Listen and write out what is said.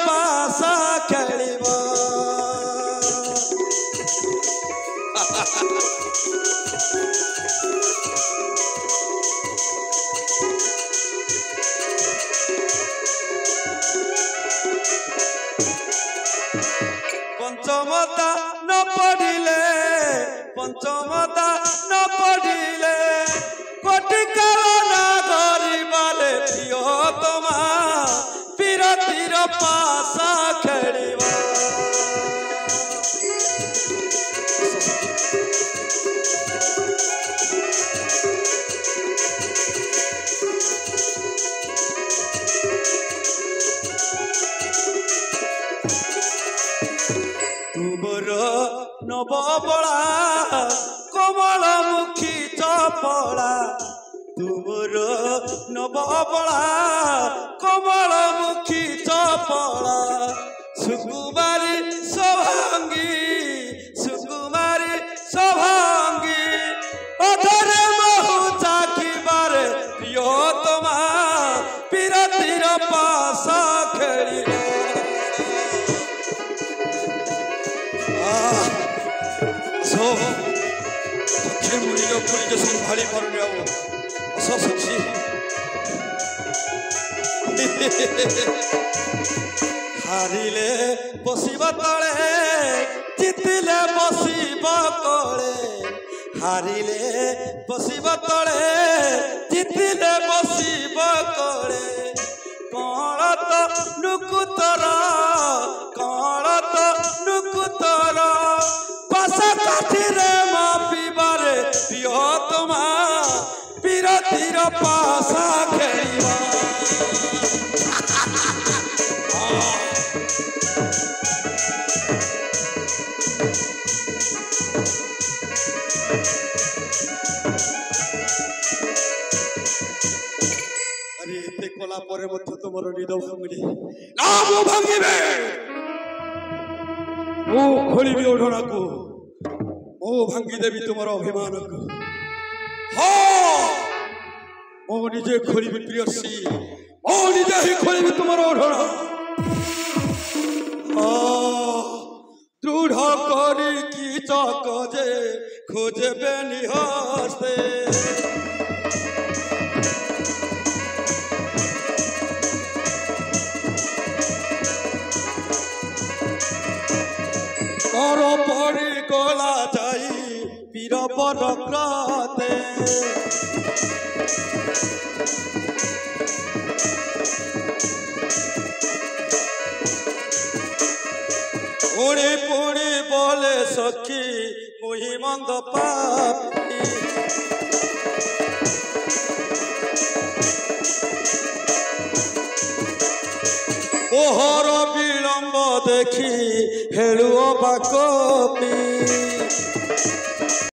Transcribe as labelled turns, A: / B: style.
A: पासा खेलिब पंचमता न पढ़िले पंचमता न पढ़िले कोटिकाल न गरिबाले प्रियतमा पीरतीर पासा खेलिबा तुमर नवबला कमलमुखी चपला तुमर नवबला कमलमुखी चपला सुकुमारी सभांगी अधरे महु चाखिबारे प्रियतमा पीरतीर पासा खेलिले मुनिर पुरी संभाली पारुनी अब सची हारिले बसिबा तले जितिले बसिबा कले हारिले बसिबा तले जितिले बसिबा कले कण तो नुकुतर पासा काठिरे मापिबारे प्रियतमा पीरतीर पासा खेलिबा अरे एते कला परे मध्य तुमर निद भांगुनी ना मु भांगिबे मु खोलिबी ओढणा को मु भांगी देवी तुमर अभिमान को हाँ मु निजे खोलिबी प्रियसी मु निजे ही खोलिबी तुमर ओढणा दृढ़ करी की चक जे खोजबे निहस्ते कर पड़ी गला जाई पीर परक्राते पुणी पुणी बोले सखी मुही मंद पापी ओहर विलंब देखी हेलुओ बाकपी।